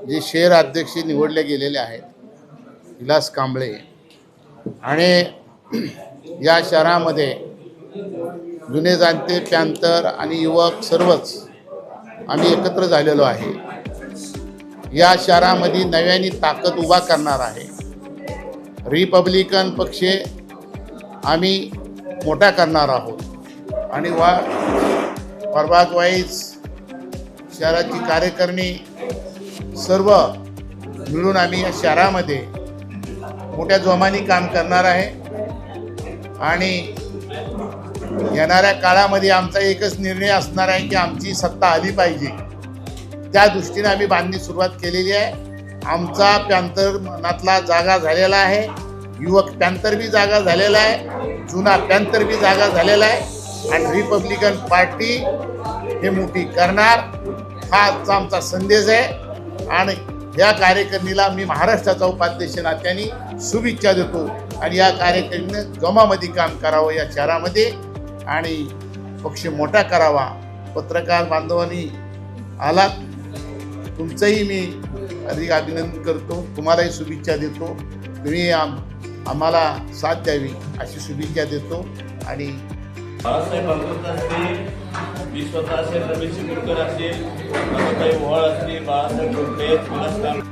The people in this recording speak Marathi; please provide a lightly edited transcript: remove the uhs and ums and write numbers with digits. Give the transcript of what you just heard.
जे शहर अध्यक्ष निवडले गेलेले आहेत विलास कांबळे आणि या शहरामध्ये जुने जाणते पॅंथर आणि युवक सर्वच आम्ही एकत्र झालेलो आहे। या शहरामध्ये नव्याने ताकद उभा करणार आहे। रिपब्लिकन पक्ष आम्ही मोठा करणार आहोत आणि प्रभाग वाईज शहराची कार्यकारिणी सर्व मिळून आम्ही या शहरामध्ये मोठ्या जोमाने काम करणार आहे आणि येणाऱ्या काळामध्ये आमचा एकच निर्णय असणार आहे की आमची सत्ता आली पाहिजे। त्या दृष्टीने आम्ही बांधणी सुरुवात केलेली आहे। आमचा पॅंथर मनातला जागा झालेला आहे, युवक पॅंथर बी जागा झालेला आहे, जुना पॅंथर बी जागा झालेला आहे आणि रिपब्लिकन पार्टी हे मोठी करणार हा आमचा संदेश आहे। आणि या कार्यकारिणीला मी महाराष्ट्राचा उपाध्यक्ष नात्याने शुभेच्छा देतो आणि या कार्यकारिणीने जोमामध्ये काम करावं या शहरामध्ये आणि पक्ष मोठा करावा। पत्रकार बांधवांनी आलात, तुमचंही मी अधिक अभिनंदन करतो, तुम्हालाही शुभेच्छा देतो। तुम्ही आम्हाला साथ द्यावी अशी शुभेच्छा देतो। आणि बाळासाहेब आंबेडकर असतील, मी स्वतः असेल, रमेश चिमुरकर असेल, काही वळ असतील, बाळासाहेब टोपे, विलास कांबळे